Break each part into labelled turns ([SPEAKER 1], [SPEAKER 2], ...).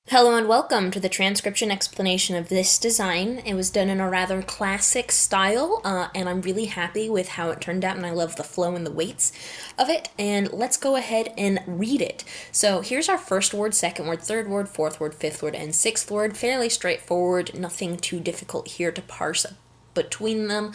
[SPEAKER 1] Hello and welcome to the transcription explanation of this design. It was done in a rather classic style, and I'm really happy with how it turned out, and I love the flow and the weights of it. And let's go ahead and read it. So here's our first word, second word, third word, fourth word, fifth word, and sixth word. Fairly straightforward, nothing too difficult here to parse between them.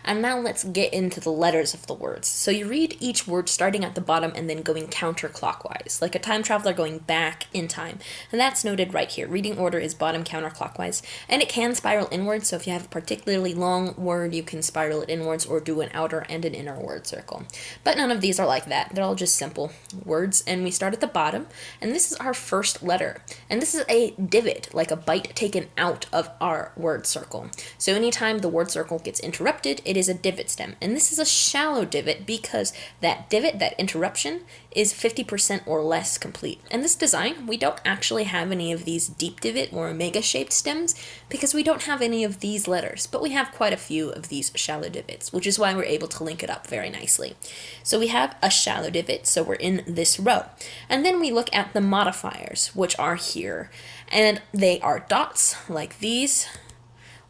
[SPEAKER 1] And now let's get into the letters of the words. So you read each word starting at the bottom and then going counterclockwise, like a time traveler going back in time. And that's noted right here. Reading order is bottom counterclockwise, and it can spiral inwards. So if you have a particularly long word, you can spiral it inwards or do an outer and an inner word circle. But none of these are like that. They're all just simple words. And we start at the bottom, and this is our first letter. And this is a divot, like a bite taken out of our word circle. So anytime the word circle gets interrupted, it is a divot stem. And this is a shallow divot because that divot, that interruption, is 50% or less complete. In this design, we don't actually have any of these deep divot or omega shaped stems because we don't have any of these letters, but we have quite a few of these shallow divots, which is why we're able to link it up very nicely. So we have a shallow divot, so we're in this row. And then we look at the modifiers, which are here. And they are dots, like these,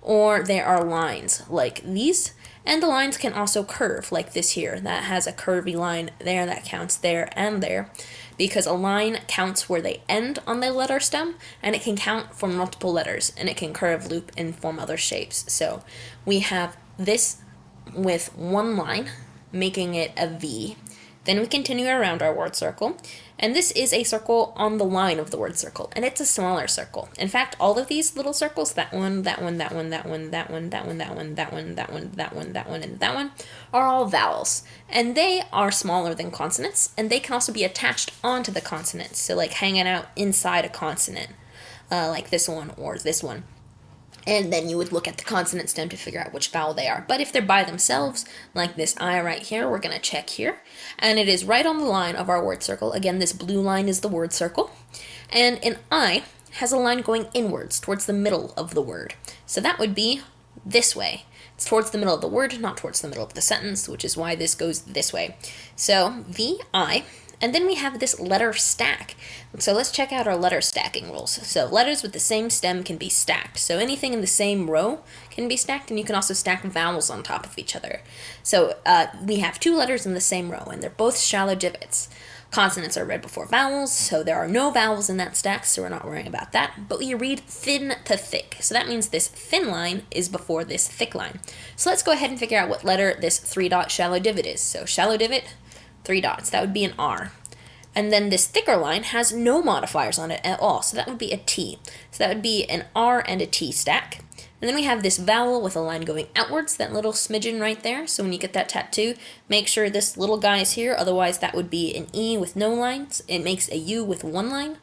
[SPEAKER 1] or there are lines like these, and the lines can also curve like this here. That has a curvy line there that counts there and there, because a line counts where they end on the letter stem, and it can count for multiple letters, and it can curve, loop, and form other shapes. So we have this with one line, making it a V. Then we continue around our word circle, and this is a circle on the line of the word circle, and it's a smaller circle. In fact, all of these little circles, that one, that one, that one, that one, that one, that one, that one, that one, that one, that one, that one, and that one, are all vowels. And they are smaller than consonants, and they can also be attached onto the consonants, so like hanging out inside a consonant, like this one or this one. And then you would look at the consonant stem to figure out which vowel they are. But if they're by themselves, like this I right here, we're going to check here. And it is right on the line of our word circle. Again, this blue line is the word circle. And an I has a line going inwards, towards the middle of the word. So that would be this way. It's towards the middle of the word, not towards the middle of the sentence, which is why this goes this way. So VI. And then we have this letter stack. So let's check out our letter stacking rules. So letters with the same stem can be stacked. So anything in the same row can be stacked, and you can also stack vowels on top of each other. So we have two letters in the same row, and they're both shallow divots. Consonants are read before vowels, so there are no vowels in that stack, so we're not worrying about that. But we read thin to thick. So that means this thin line is before this thick line. So let's go ahead and figure out what letter this 3-dot shallow divot is. So shallow divot, 3 dots. That would be an R. And then this thicker line has no modifiers on it at all, so that would be a T. So that would be an R and a T stack. And then we have this vowel with a line going outwards, that little smidgen right there. So when you get that tattoo, make sure this little guy is here, otherwise that would be an E with no lines. It makes a U with one line.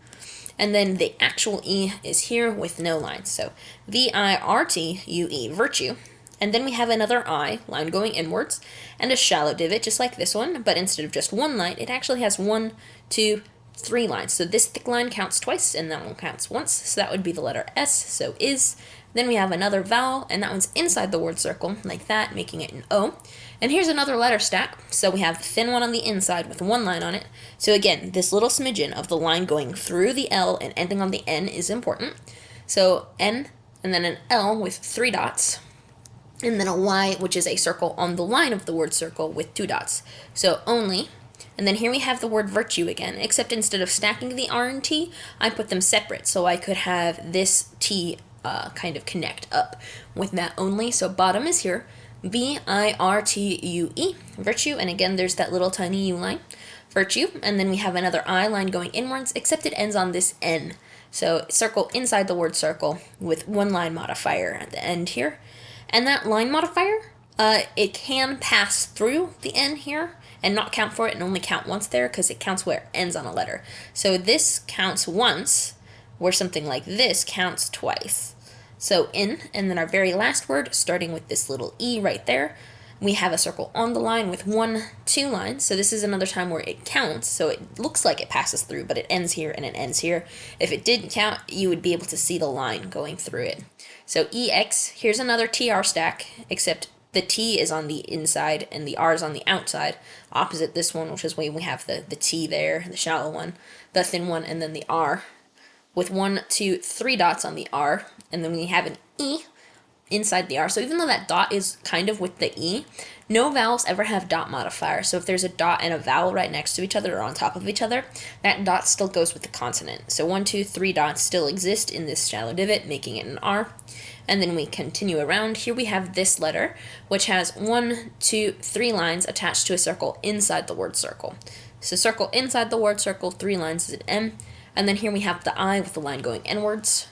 [SPEAKER 1] And then the actual E is here with no lines. So VIRTUE, virtue. And then we have another I, line going inwards, and a shallow divot, just like this one, but instead of just one line, it actually has 1, 2, 3 lines. So this thick line counts twice, and that one counts once, so that would be the letter S, so is. Then we have another vowel, and that one's inside the word circle, like that, making it an O. And here's another letter stack, so we have the thin one on the inside with one line on it. So again, this little smidgen of the line going through the L and ending on the N is important. So N, and then an L with 3 dots. And then a Y, which is a circle on the line of the word circle with 2 dots. So only. And then here we have the word virtue again, except instead of stacking the R and T, I put them separate. So I could have this T kind of connect up with that only. So bottom is here, VIRTUE, virtue. And again, there's that little tiny U line, virtue. And then we have another I line going inwards, except it ends on this N. So circle inside the word circle with one line modifier at the end here. And that line modifier, it can pass through the N here and not count for it and only count once there because it counts where it ends on a letter. So this counts once, where something like this counts twice. So in, and then our very last word, starting with this little E right there, we have a circle on the line with 1, 2 lines. So this is another time where it counts. So it looks like it passes through, but it ends here and it ends here. If it didn't count, you would be able to see the line going through it. So EX, here's another TR stack, except the T is on the inside and the R is on the outside, opposite this one, which is why we have the T there, the shallow one, the thin one, and then the R with 1, 2, 3 dots on the R, and then we have an E inside the R. So even though that dot is kind of with the E, no vowels ever have dot modifier. So if there's a dot and a vowel right next to each other or on top of each other, that dot still goes with the consonant. So 1, 2, 3 dots still exist in this shallow divot, making it an R. And then we continue around. Here we have this letter, which has 1, 2, 3 lines attached to a circle inside the word circle. So circle inside the word circle, 3 lines is an M. And then here we have the I with the line going inwards.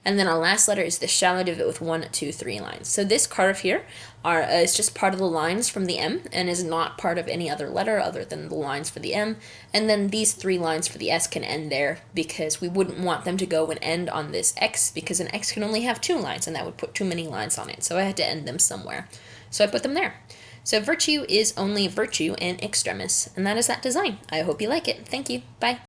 [SPEAKER 1] And then our last letter is the shallow divot with 1, 2, 3 lines. So this curve here is just part of the lines from the M and is not part of any other letter other than the lines for the M. And then these 3 lines for the S can end there because we wouldn't want them to go and end on this X because an X can only have 2 lines and that would put too many lines on it. So I had to end them somewhere. So I put them there. So virtue is only virtue in extremis. And that is that design. I hope you like it. Thank you. Bye.